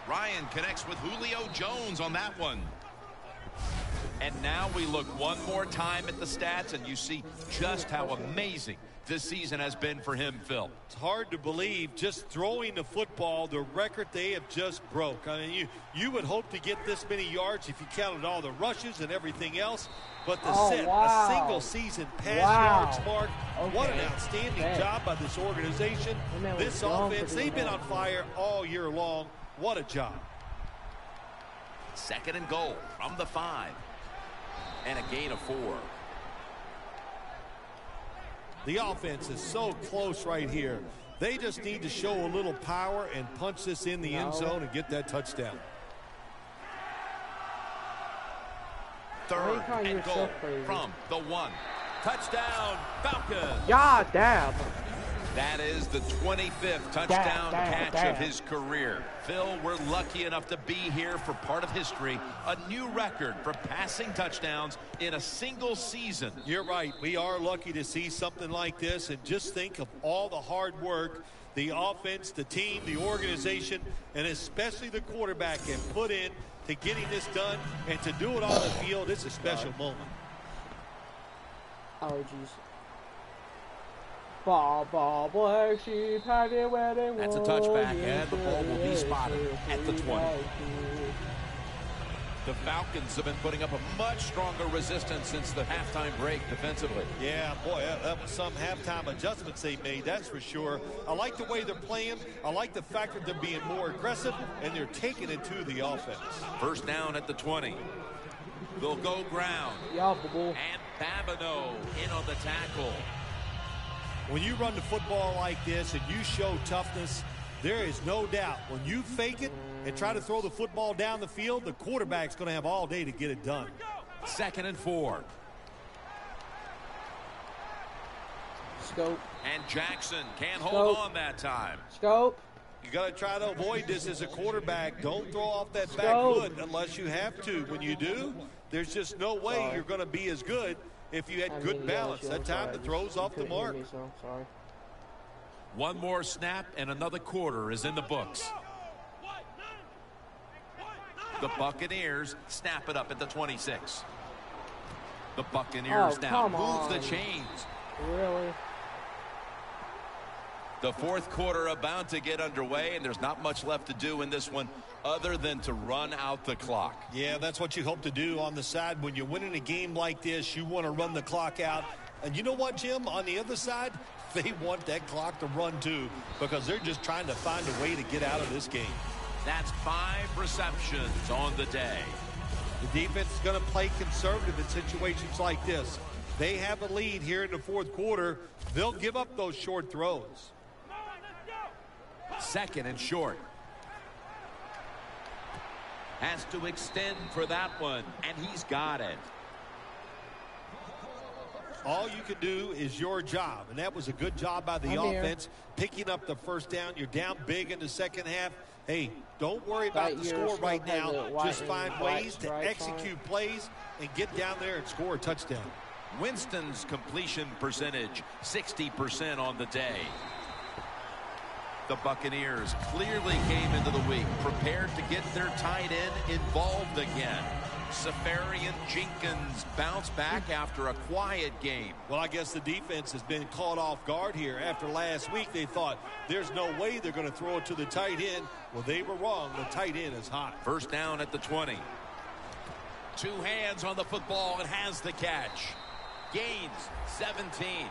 Ryan connects with Julio Jones on that one. And now we look one more time at the stats, and you see just how amazing this season has been for him, Phil. It's hard to believe, just throwing the football, the record they have just broke. I mean, you would hope to get this many yards if you counted all the rushes and everything else. But to set a single season pass yards mark, what an outstanding job by this organization. This offense, they've been on fire all year long. What a job. 2nd and goal from the 5. And a gain of 4. The offense is so close right here. They just need to show a little power and punch this in the end zone and get that touchdown. 3rd and goal from the 1. Touchdown, Falcons. God damn. That is the 25th touchdown catch of his career. Phil, we're lucky enough to be here for part of history, a new record for passing touchdowns in a single season. You're right. We are lucky to see something like this, and just think of all the hard work the offense, the team, the organization, and especially the quarterback have put in to getting this done, and to do it on the field. It's a special moment. Oh, jeez. Black sheep, have you where they That's a touchback, and the ball will be spotted at the 20. The Falcons have been putting up a much stronger resistance since the halftime break defensively. Yeah, boy, that was some halftime adjustments they made, that's for sure. I like the way they're playing. I like the fact that they're being more aggressive, and they're taking it to the offense. 1st down at the 20. They'll go ground. Yeah, boo-boo. And Babineau in on the tackle. When you run the football like this and you show toughness, there is no doubt when you fake it and try to throw the football down the field, the quarterback's going to have all day to get it done. 2nd and 4. Scope. And Jackson can't hold on that time. Scope. You got to try to avoid this as a quarterback. Don't throw off that back foot unless you have to. When you do, there's just no way you're going to be as good if you had good balance. That time the throw's off the mark. Sorry. One more snap and another quarter is in the books. The Buccaneers snap it up at the 26. The Buccaneers now move the chains. Really? The 4th quarter about to get underway, and there's not much left to do in this one other than to run out the clock. Yeah, that's what you hope to do on the side. When you're winning a game like this, you want to run the clock out. And you know what, Jim? On the other side, they want that clock to run too, because they're just trying to find a way to get out of this game. That's 5 receptions on the day. The defense is going to play conservative in situations like this. They have a lead here in the 4th quarter. They'll give up those short throws. 2nd and short. Has to extend for that one, and he's got it. All you can do is your job, and that was a good job by the offense, picking up the 1st down. You're down big in the 2nd half. Hey, don't worry about the score right now. Just find ways to execute plays and get down there and score a touchdown. Winston's completion percentage, 60% on the day. The Buccaneers clearly came into the week prepared to get their tight end involved again. Safarian Jenkins bounced back after a quiet game. Well, I guess the defense has been caught off guard here. After last week, they thought there's no way they're going to throw it to the tight end. Well, they were wrong. The tight end is hot. 1st down at the 20. 2 hands on the football and has the catch. Gains 17.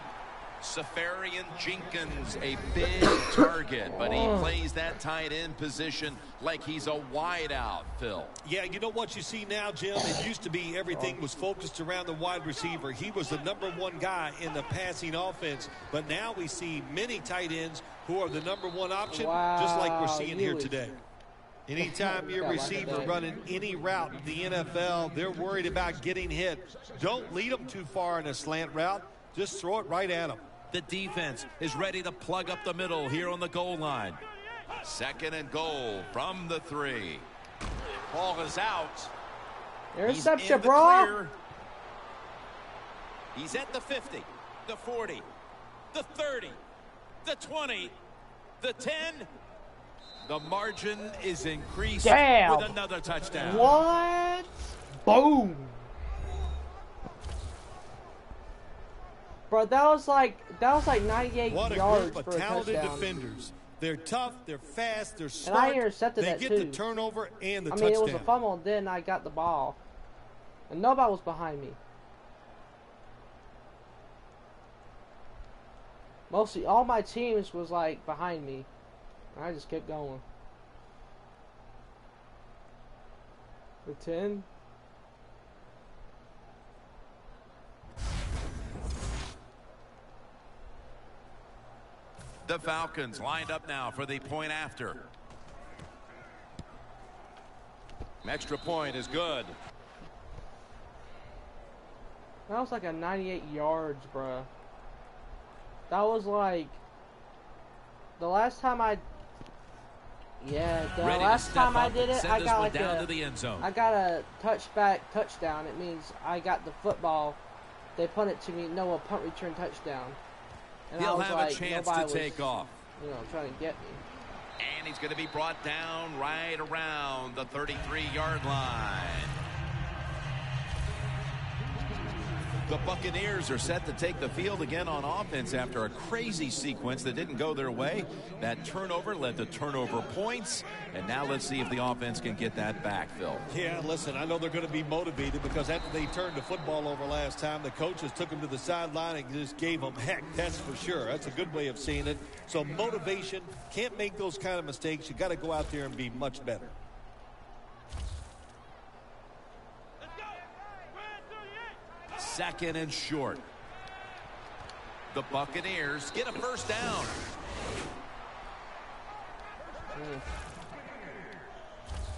Safarian Jenkins, a big target, but he plays that tight end position like he's a wideout, Phil. Yeah, you know what you see now, Jim? It used to be everything was focused around the wide receiver. He was the #1 guy in the passing offense, but now we see many tight ends who are the #1 option, just like we're seeing here today. Anytime your receiver running any route in the NFL, they're worried about getting hit. Don't lead them too far in a slant route. Just throw it right at them. The defense is ready to plug up the middle here on the goal line. 2nd and goal from the 3. Ball is out. Interception, bro. He's at the 50, the 40, the 30, the 20, the 10. The margin is increased with another touchdown. What? Boom. bro. That was like 98 What a yards group for of a talented touchdown. defenders. They're tough, they're fast, they're And smart. I intercepted they that get too. the turnover and the I touchdown. mean, it was a fumble, and then I got the ball. And nobody was behind me. Mostly, all my teams was, like, behind me. And I just kept going. The 10. The Falcons lined up now for the point after. Extra point is good. That was like a 98 yards, bruh. That was like the last time I. Yeah, the last time I did it, I got like down to the end zone. I got a touchdown. It means I got the football. They punt it to me. No, a punt return touchdown. And He'll I was have like, a chance nobody to take off. You know, trying to get me. And he's going to be brought down right around the 33-yard line. The Buccaneers are set to take the field again on offense after a crazy sequence that didn't go their way. That turnover led to turnover points. And now let's see if the offense can get that back, Phil. Yeah, listen, I know they're going to be motivated because after they turned the football over last time, the coaches took them to the sideline and just gave them heck, that's for sure. That's a good way of seeing it. So motivation, can't make those kind of mistakes. You got to go out there and be much better. Second and short. The Buccaneers get a first down.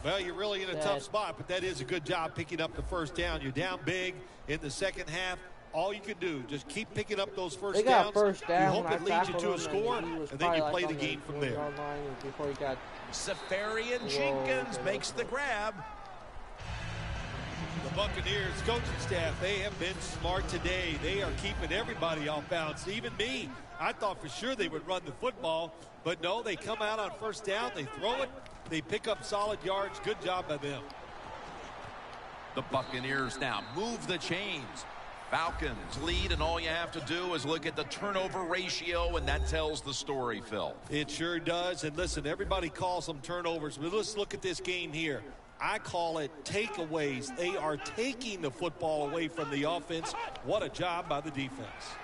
Well, you're really in a tough spot, but that is a good job picking up the first down. You're down big in the second half. All you can do, just keep picking up those first downs. First down. You hope it leads you to a score, and then you play the game from there. Before he got Safarian Jenkins makes the grab. The Buccaneers coaching staff, they have been smart today. They are keeping everybody off bounds, even me. I thought for sure they would run the football, but no, they come out on first down, they throw it, they pick up solid yards. Good job by them. The Buccaneers now move the chains. Falcons lead, and all you have to do is look at the turnover ratio, and that tells the story, Phil. It sure does. And listen, everybody calls them turnovers, but let's look at this game here. I call it takeaways. They are taking the football away from the offense. What a job by the defense.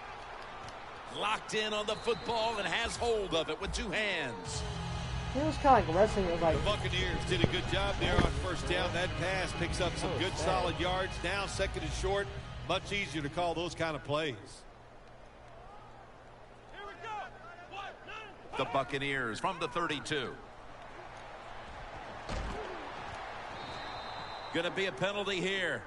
Locked in on the football and has hold of it with two hands. It was kind of like wrestling. It was like the Buccaneers did a good job there on first down. That pass picks up some good solid yards. Now second and short. Much easier to call those kind of plays. Here we go. The Buccaneers from the 32. Going to be a penalty here.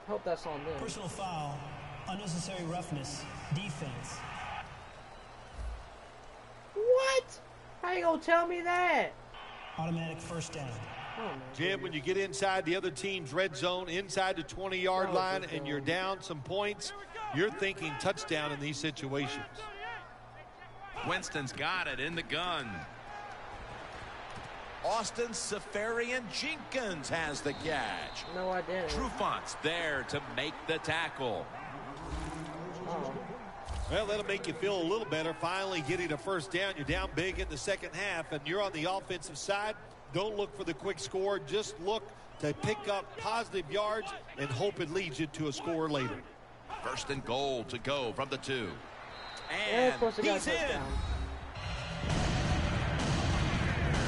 Hope that's on them. Personal foul, unnecessary roughness, defense. What? How you gonna tell me that? Automatic first down. Oh, Jim, when you get inside the other team's red zone, inside the 20-yard line, and you're down some points, you're thinking touchdown in these situations. Winston's got it in the gun. Austin Safarian Jenkins has the catch. No, I didn't. Trufant's there to make the tackle. Oh. Well, that'll make you feel a little better. Finally getting a first down. You're down big in the second half, and you're on the offensive side. Don't look for the quick score. Just look to pick up positive yards and hope it leads you to a score later. First and goal to go from the 2. And And he's in.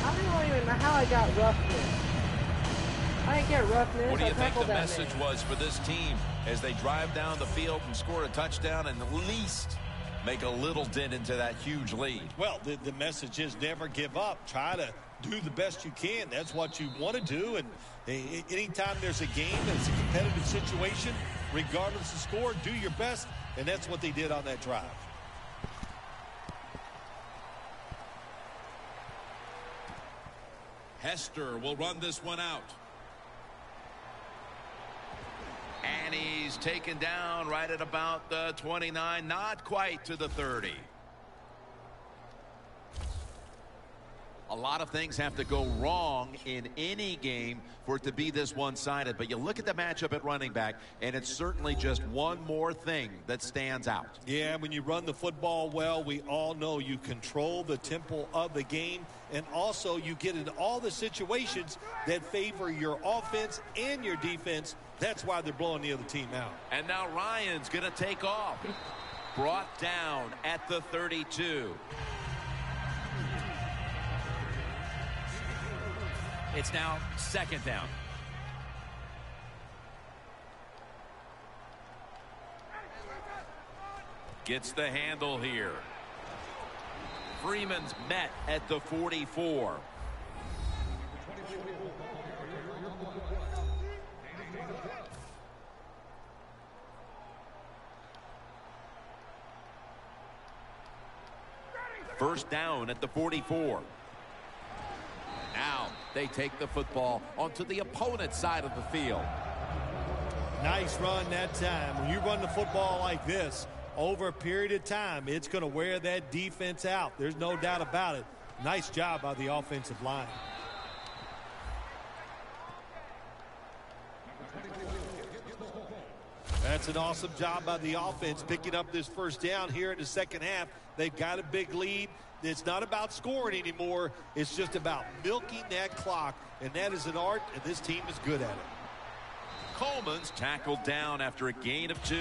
I don't even know how I got roughness. I didn't get roughness. What do you I think the tackled that message man. was for this team as they drive down the field and score a touchdown and at least make a little dent into that huge lead? Well, the message is never give up. Try to do the best you can. That's what you want to do. And anytime there's a game and it's a competitive situation, regardless of score, do your best. And that's what they did on that drive. Hester will run this one out. And he's taken down right at about the 29, not quite to the 30. A lot of things have to go wrong in any game for it to be this one-sided. But you look at the matchup at running back, and it's certainly just one more thing that stands out. Yeah, when you run the football well, we all know you control the tempo of the game, and also you get in all the situations that favor your offense and your defense. That's why they're blowing the other team out. And now Ryan's going to take off. Brought down at the 32. It's now 2nd down. Gets the handle here. Freeman's met at the 44. First down at the 44. Now they take the football onto the opponent's side of the field. Nice run that time. When you run the football like this, over a period of time, it's going to wear that defense out. There's no doubt about it. Nice job by the offensive line. That's an awesome job by the offense picking up this first down here in the second half. They've got a big lead. It's not about scoring anymore. It's just about milking that clock, and that is an art, and this team is good at it. Coleman's tackled down after a gain of 2.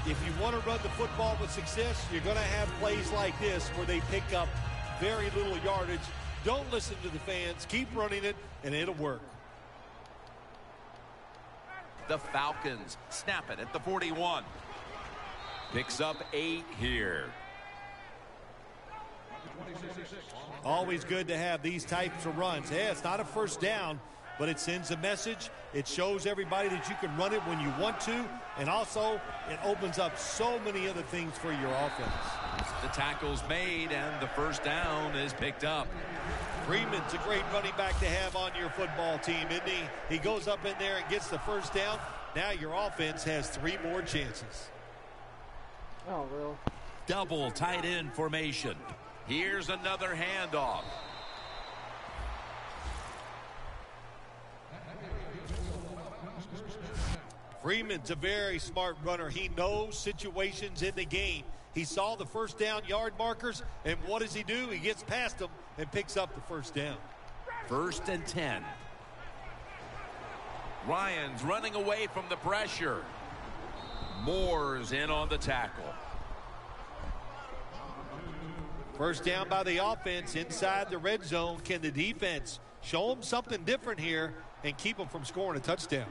If you want to run the football with success, you're going to have plays like this where they pick up very little yardage. Don't listen to the fans. Keep running it, and it'll work. The Falcons snap it at the 41. Picks up 8 here. Always good to have these types of runs. Yeah, it's not a first down, but it sends a message. It shows everybody that you can run it when you want to, and also it opens up so many other things for your offense. The tackle's made, and the first down is picked up. Freeman's a great running back to have on your football team, isn't he? He goes up in there and gets the first down. Now your offense has 3 more chances. Oh, really? Double tight end formation. Here's another handoff. Freeman's a very smart runner. He knows situations in the game. He saw the first down yard markers, and what does he do? He gets past them and picks up the first down. 1st and 10. Ryan's running away from the pressure. Moore's in on the tackle. First down by the offense inside the red zone. Can the defense show them something different here and keep them from scoring a touchdown?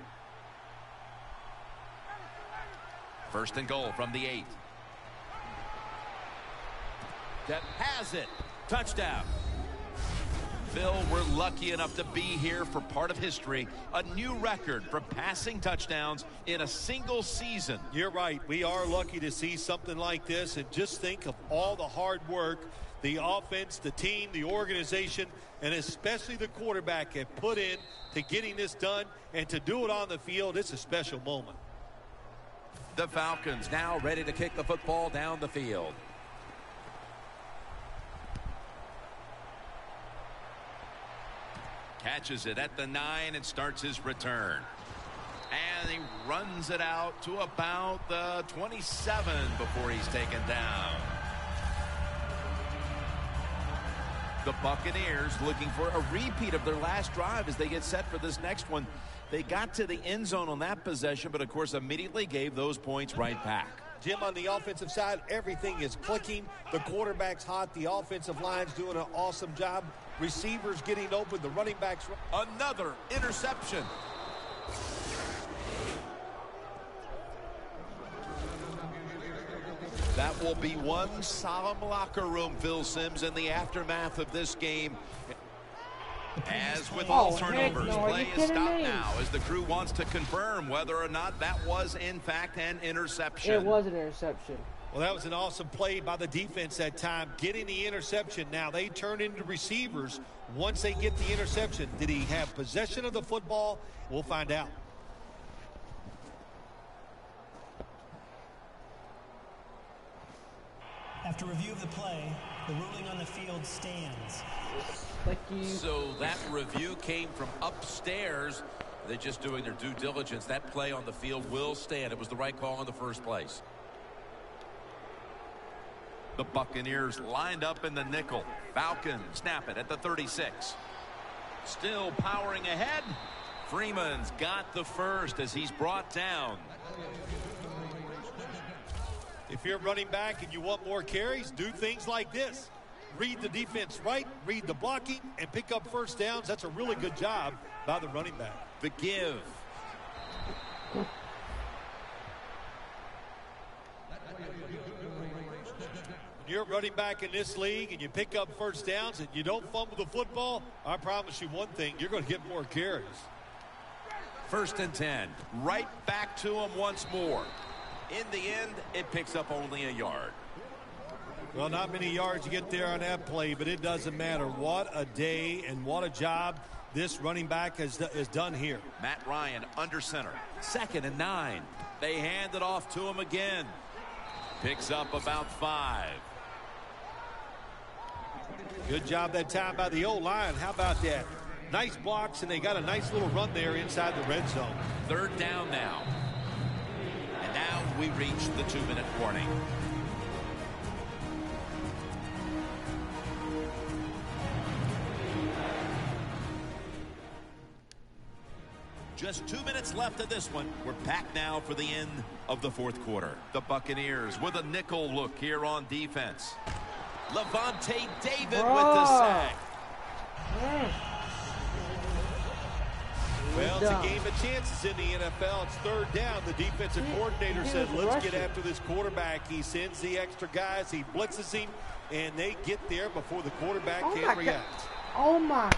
1st and goal from the 8. That has it. Touchdown. Phil, we're lucky enough to be here for part of history. A new record for passing touchdowns in a single season. You're right. We are lucky to see something like this. And just think of all the hard work the offense, the team, the organization, and especially the quarterback have put in to getting this done. And to do it on the field, it's a special moment. The Falcons now ready to kick the football down the field. Catches it at the 9 and starts his return. And he runs it out to about the 27 before he's taken down. The Buccaneers looking for a repeat of their last drive as they get set for this next one. They got to the end zone on that possession, but of course immediately gave those points right back. Jim, on the offensive side, everything is clicking. The quarterback's hot. The offensive line's doing an awesome job. Receivers getting open. The running backs. Another interception. That will be one solemn locker room, Phil Simms, in the aftermath of this game. As with all turnovers, play is stopped now as the crew wants to confirm whether or not that was, in fact, an interception. It was an interception. Well, that was an awesome play by the defense that time, getting the interception. Now they turn into receivers once they get the interception. Did he have possession of the football? We'll find out. After After review of the play, the ruling on the field stands. Like you. So that review came from upstairs. They're just doing their due diligence. That play on the field will stand. It was the right call in the first place. The Buccaneers lined up in the nickel. Falcons snap it at the 36. Still powering ahead. Freeman's got the first as he's brought down. If you're running back and you want more carries, do things like this. Read the defense right, read the blocking, and pick up first downs. That's a really good job by the running back. The give. When you're running back in this league and you pick up first downs and you don't fumble the football, I promise you one thing, you're going to get more carries. 1st and 10. Right back to him once more. In the end, it picks up only a yard. Well, not many yards to get there on that play, but it doesn't matter. What a day and what a job this running back has done here. Matt Ryan under center. 2nd and 9. They hand it off to him again. Picks up about 5. Good job that time by the O-line. How about that? Nice blocks, and they got a nice little run there inside the red zone. 3rd down now. And now we reach the 2-minute warning. Just 2 minutes left of this one. We're back now for the end of the 4th quarter. The Buccaneers with a nickel look here on defense. Levante David with the sack. Well, it's a game of chances in the NFL. It's 3rd down. The defensive coordinator said, let's get after this quarterback. He sends the extra guys. He blitzes him, and they get there before the quarterback can react. Oh, my.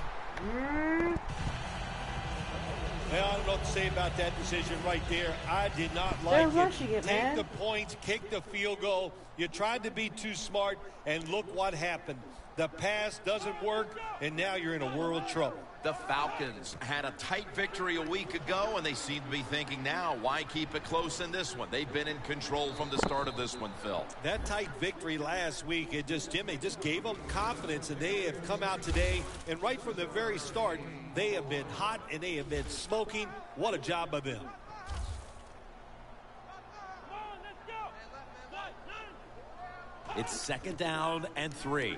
Well, I don't know what to say about that decision right there. I did not like it. Take the points, kick the field goal. You tried to be too smart, and look what happened. The pass doesn't work, and now you're in a world of trouble. The Falcons had a tight victory a week ago, and they seem to be thinking now, why keep it close in this one? They've been in control from the start of this one, Phil. That tight victory last week, it just gave them confidence, and they have come out today, and right from the very start, they have been hot, and they have been smoking. What a job by them. It's 2nd down and 3.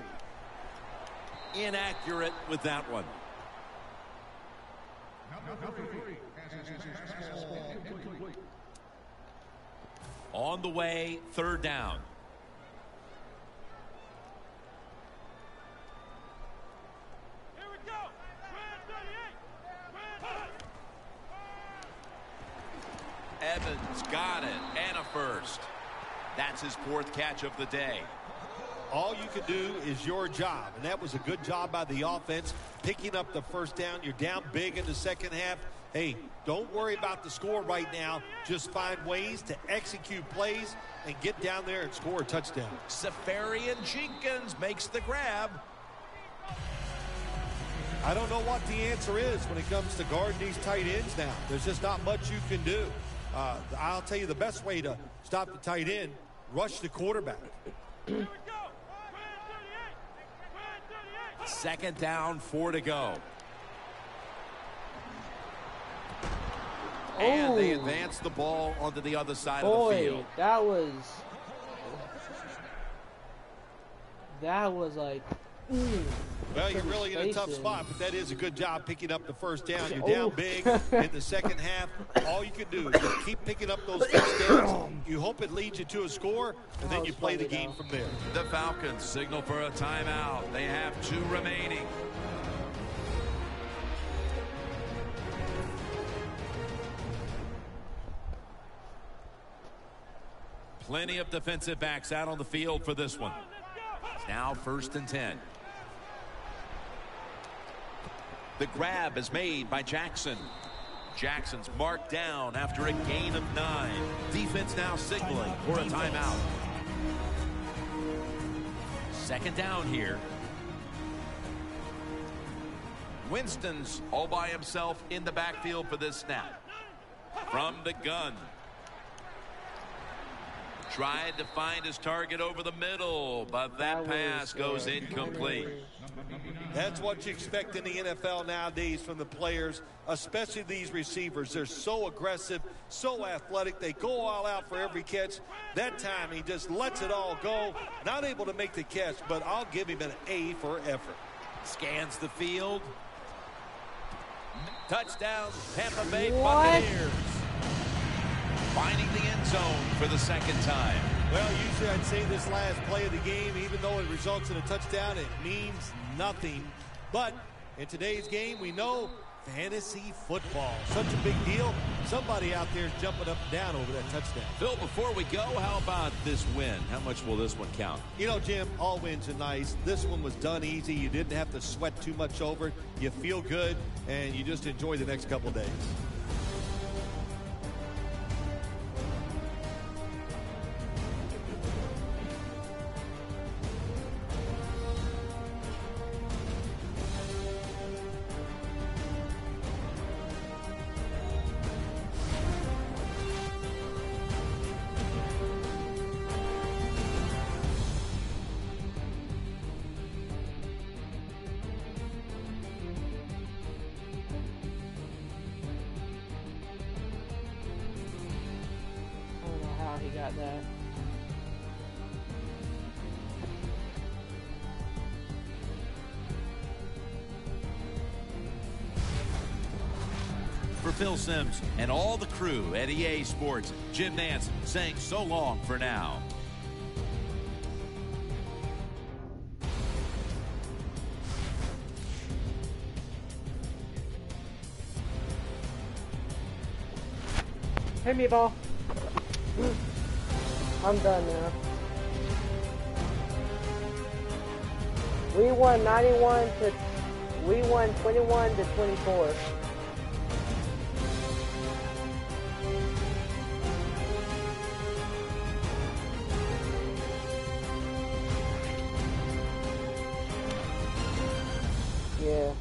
Inaccurate with that one. On the way, 3rd down. Here we go. Evans got it, and a first. That's his 4th catch of the day. All you can do is your job, and that was a good job by the offense, picking up the first down. You're down big in the second half. Hey, don't worry about the score right now. Just find ways to execute plays and get down there and score a touchdown. Safarian Jenkins makes the grab. I don't know what the answer is when it comes to guarding these tight ends now. There's just not much you can do. I'll tell you the best way to stop the tight end, rush the quarterback. 2nd down, 4 to go. And they advance the ball onto the other side of the field. That was like. Well, you're really in a tough spot, but that is a good job picking up the first down. You're down big in the second half. All you can do is just keep picking up those first downs. You hope it leads you to a score, and then you play the game from there. The Falcons signal for a timeout. They have 2 remaining. Plenty of defensive backs out on the field for this one. It's now 1st and 10. The grab is made by Jackson. Jackson's marked down after a gain of 9. Defense now signaling for a timeout. 2nd down here. Winston's all by himself in the backfield for this snap. From the gun. Tried to find his target over the middle, but that pass goes incomplete. That's what you expect in the NFL nowadays from the players, especially these receivers. They're so aggressive, so athletic. They go all out for every catch. That time he just lets it all go. Not able to make the catch, but I'll give him an A for effort. Scans the field. Touchdown, Tampa Bay Buccaneers. Finding the end zone for the second time. Well, usually I'd say this last play of the game, even though it results in a touchdown, it means nothing. But in today's game, we know fantasy football. Such a big deal. Somebody out there is jumping up and down over that touchdown. Phil, before we go, how about this win? How much will this one count? You know, Jim, all wins are nice. This one was done easy. You didn't have to sweat too much over it. You feel good, and you just enjoy the next couple days. He got that. For Phil Simms and all the crew at EA Sports, Jim Nance saying so long for now. Hit me, ball. I'm done now. We won 21 to 24. Yeah.